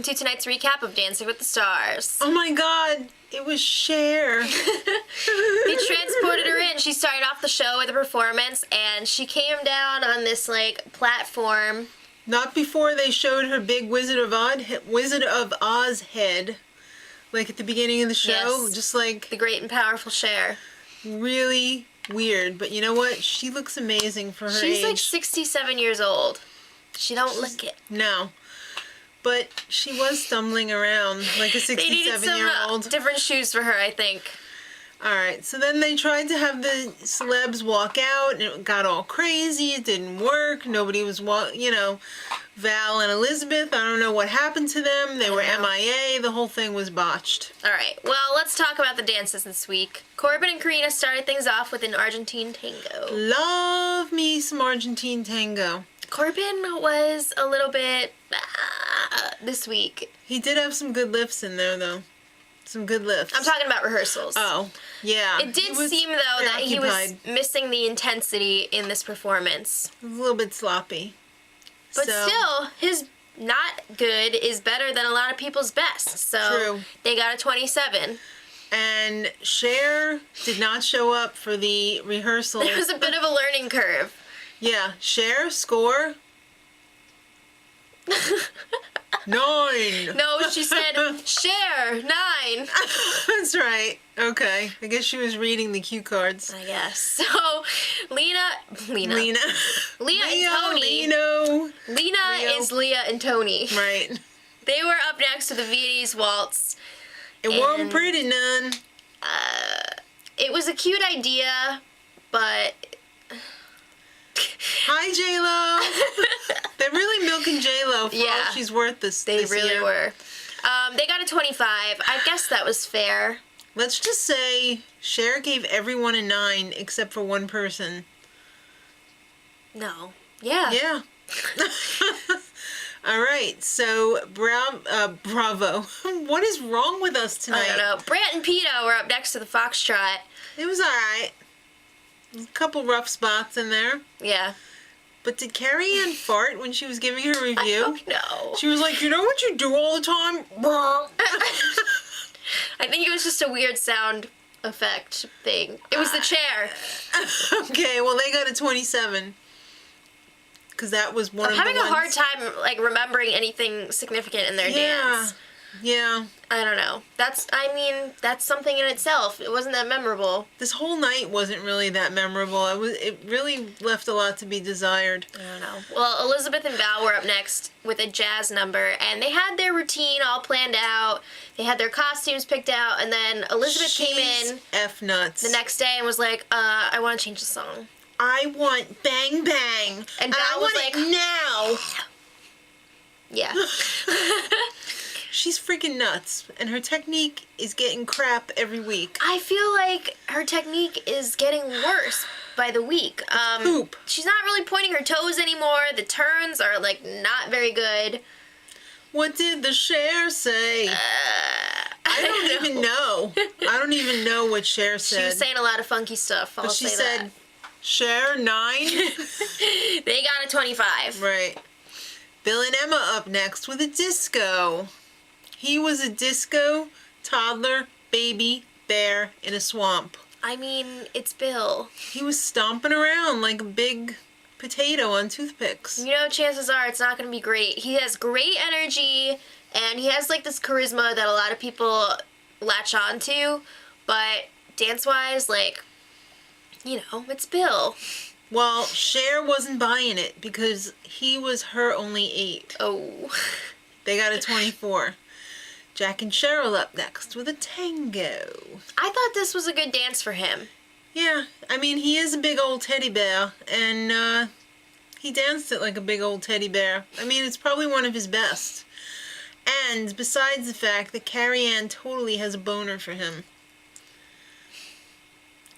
to tonight's recap of Dancing with the Stars. Oh my god, it was Cher. They transported her in. She started off the show with a performance, and she came down on this, like, platform. Not before they showed her big Wizard of Oz head, like at the beginning of the show. Yes. Just like... The great and powerful Cher. Really weird, but you know what? She looks amazing for her age. She's like 67 years old. She don't look it. No. But she was stumbling around like a 67-year-old. They needed some different shoes for her, I think. Alright, so then they tried to have the celebs walk out, and it got all crazy. It didn't work. Nobody was, Val and Elizabeth, I don't know what happened to them. They were MIA. The whole thing was botched. Alright, well, let's talk about the dances this week. Corbin and Karina started things off with an Argentine tango. Love me some Argentine tango. Corbin was a little bit this week. He did have some good lifts in there, though. Some good lifts. I'm talking about rehearsals. Oh, yeah. It did seem, though, that he was missing the intensity in this performance. It was a little bit sloppy. But still, his not good is better than a lot of people's best. So True. They got a 27. And Cher did not show up for the rehearsal. There was a bit of a learning curve. Yeah, Cher, score 9. No, she said, Cher, 9. That's right. Okay. I guess she was reading the cue cards. I guess. So, Leah and Tony. Lena is Leah and Tony. Right. They were up next to the Viennese Waltz. It wasn't pretty none. It was a cute idea, but... Hi, J-Lo. They're really milking J-Lo for all she's worth this year. They really were. They got a 25. I guess that was fair. Let's just say Cher gave everyone a 9 except for one person. No. Yeah. Yeah. All right. So, bravo. What is wrong with us tonight? I don't know. Brant and Peta were up next to the Foxtrot. It was all right. A couple rough spots in there. Yeah. But did Carrie Ann fart when she was giving her review? I don't know. She was like, you know what you do all the time? I think it was just a weird sound effect thing. It was the chair. Okay, well, they got a 27. Because that was one of the ones. I'm having a hard time, like, remembering anything significant in their dance. Yeah. I don't know. That's something in itself. It wasn't that memorable. This whole night wasn't really that memorable. It really left a lot to be desired. I don't know. Well, Elizabeth and Val were up next with a jazz number, and they had their routine all planned out. They had their costumes picked out, and then Elizabeth came in F-nuts. the next day and was like, I want to change the song. I want Bang Bang. And Val was like, now. Yeah. She's freaking nuts, and her technique is getting crap every week. I feel like her technique is getting worse by the week. Poop. She's not really pointing her toes anymore. The turns are, like, not very good. What did the Cher say? I don't even know. I don't even know what Cher said. She was saying a lot of funky stuff. But she said, Cher, 9? They got a 25. Right. Bill and Emma up next with a disco. He was a disco toddler baby bear in a swamp. I mean, it's Bill. He was stomping around like a big potato on toothpicks. You know, chances are it's not going to be great. He has great energy, and he has, like, this charisma that a lot of people latch on to, but dance-wise, like, you know, it's Bill. Well, Cher wasn't buying it because he was her only 8. Oh. They got a 24. Jack and Cheryl up next with a tango. I thought this was a good dance for him. Yeah, I mean, he is a big old teddy bear, and he danced it like a big old teddy bear. I mean, it's probably one of his best. And besides the fact that Carrie Ann totally has a boner for him.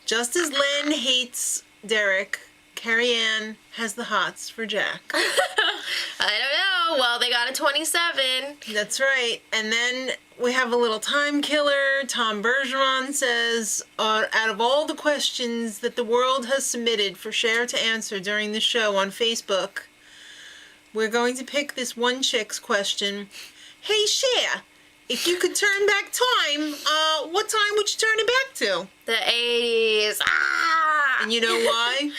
Just as Len hates Derek, Carrie Ann has the hots for Jack. I don't know. Well, they got a 27. That's right. And then we have a little time killer. Tom Bergeron says, out of all the questions that the world has submitted for Cher to answer during the show on Facebook, we're going to pick this one chick's question, Hey, Cher, if you could turn back time, what time would you turn it back to? The 80s. Ah! And you know why?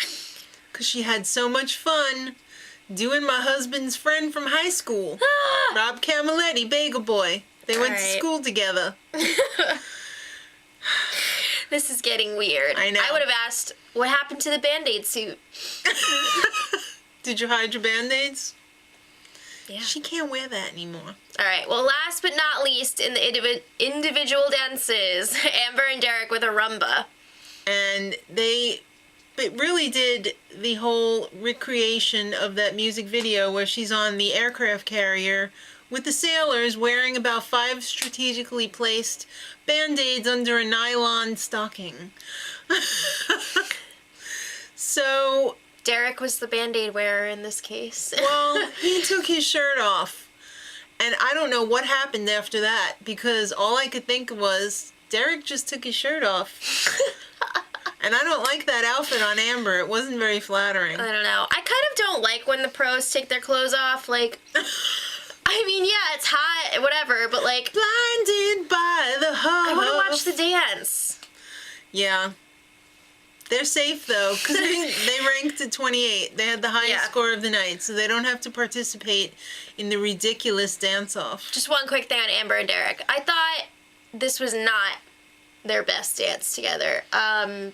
Because she had so much fun doing my husband's friend from high school, Rob Camilletti, Bagel Boy. They went to school together. This is getting weird. I know. I would have asked, what happened to the Band-Aid suit? Did you hide your Band-Aids? Yeah. She can't wear that anymore. All right. Well, last but not least, in the individual dances, Amber and Derek with a rumba. And it really did the whole recreation of that music video where she's on the aircraft carrier with the sailors wearing about 5 strategically placed Band-Aids under a nylon stocking. So... Derek was the Band-Aid wearer in this case. Well, he took his shirt off. And I don't know what happened after that, because all I could think was, Derek just took his shirt off. And I don't like that outfit on Amber. It wasn't very flattering. I don't know. I kind of don't like when the pros take their clothes off. Like, I mean, yeah, it's hot, whatever, but like... Blinded by the huff. I want to watch the dance. Yeah. They're safe, though, because they ranked at 28. They had the highest score of the night, so they don't have to participate in the ridiculous dance-off. Just one quick thing on Amber and Derek. I thought this was not their best dance together. I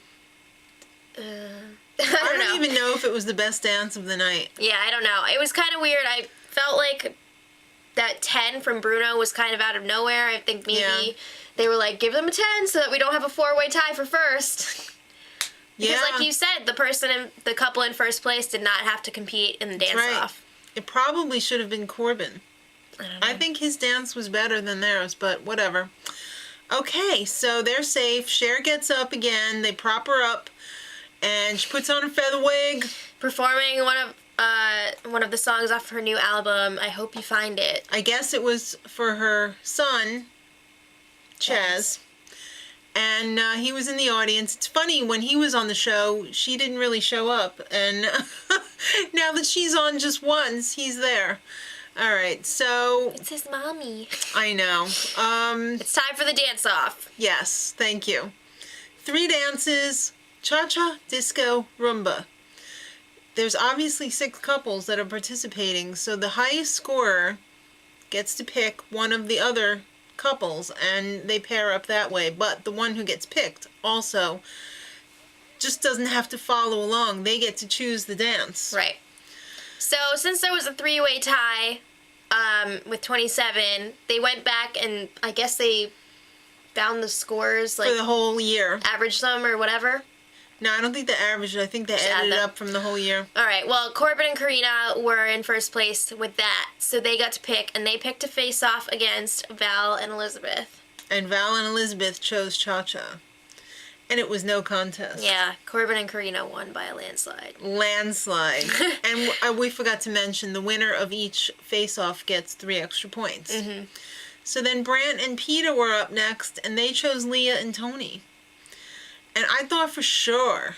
don't even know if it was the best dance of the night. Yeah, I don't know. It was kind of weird. I felt like that 10 from Bruno was kind of out of nowhere. I think maybe they were like, give them a 10 so that we don't have a 4-way tie for first. Because like you said, the couple in first place did not have to compete in the dance-off. Right. It probably should have been Corbin. I think his dance was better than theirs, but whatever. Okay, so they're safe. Cher gets up again. They prop her up, and she puts on a feather wig. Performing one of the songs off her new album, I Hope You Find It. I guess it was for her son, Chaz. And he was in the audience. It's funny, when he was on the show, she didn't really show up. And now that she's on just once, he's there. All right, so... It's his mommy. I know. It's time for the dance-off. Yes, thank you. 3 dances, cha-cha, disco, rumba. There's obviously 6 couples that are participating, so the highest scorer gets to pick one of the other couples, and they pair up that way. But the one who gets picked also just doesn't have to follow along. They get to choose the dance. Right. So since there was a 3-way tie with 27, they went back and I guess they found the scores, like, for the whole year. Averaged them or whatever. No, I don't think they averaged it. I think they added it up from the whole year. All right. Well, Corbin and Karina were in first place with that, so they got to pick, and they picked to face off against Val and Elizabeth. And Val and Elizabeth chose Cha-Cha. And it was no contest. Yeah, Corbin and Karina won by a landslide. Landslide. And we forgot to mention, the winner of each face-off gets 3 extra points. Mm-hmm. So then Brant and Peter were up next, and they chose Leah and Tony. And I thought for sure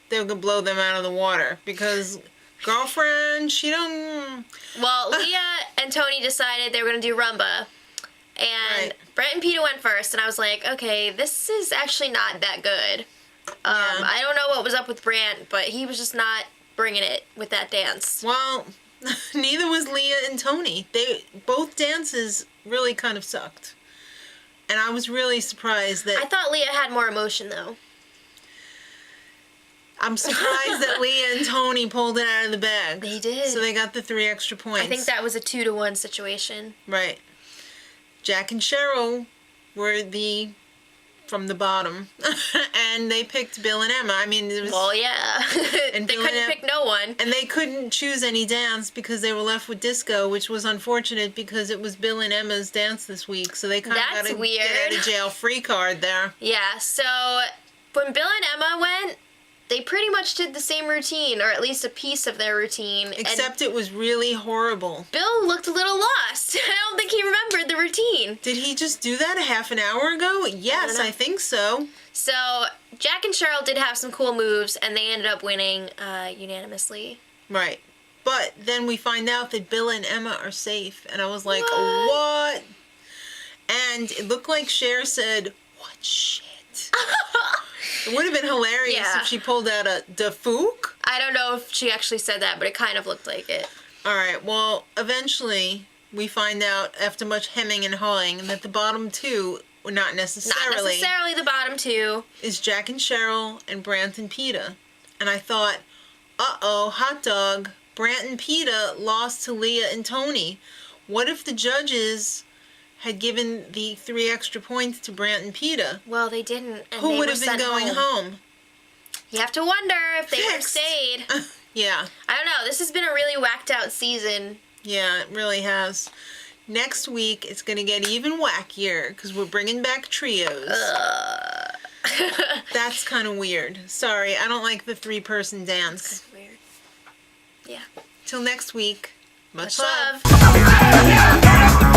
they were going to blow them out of the water, because girlfriend, she don't... Well, Leah and Tony decided they were going to do rumba. And Brent and Peter went first, and I was like, okay, this is actually not that good. I don't know what was up with Brant, but he was just not bringing it with that dance. Well, neither was Leah and Tony. Both dances really kind of sucked. And I was really surprised that... I thought Leah had more emotion, though. I'm surprised that Leah and Tony pulled it out of the bag. They did. So they got the 3 extra points. I think that was a 2-to-1 situation. Right. Jack and Cheryl were from the bottom. And they picked Bill and Emma. I mean, it was... Well, yeah. And they couldn't pick no one. And they couldn't choose any dance because they were left with disco, which was unfortunate because it was Bill and Emma's dance this week. So they kind of got a get out of jail free card there. Yeah, so when Bill and Emma went, they pretty much did the same routine, or at least a piece of their routine. Except it was really horrible. Bill looked a little lost. I don't think he remembered the routine. Did he just do that a half an hour ago? Yes, I think so. So Jack and Cheryl did have some cool moves, and they ended up winning unanimously. Right. But then we find out that Bill and Emma are safe. And I was like, What? what? And it looked like Cher said, what shit? It would have been hilarious if she pulled out a "da fook." I don't know if she actually said that, but it kind of looked like it. All right, well, eventually we find out after much hemming and hawing that the bottom two, well, not necessarily the bottom two, is Jack and Cheryl and Brant and Peta. And I thought, uh-oh, hot dog, Brant and Peta lost to Leah and Tony. What if the judges had given the 3 extra points to Brant and Peta? Well, they didn't. And Who would have been going home? You have to wonder if they would have stayed. Yeah. I don't know. This has been a really whacked out season. Yeah, it really has. Next week, it's going to get even wackier because we're bringing back trios. That's kind of weird. Sorry, I don't like the 3-person dance. Weird. Yeah. Till next week, much Much love.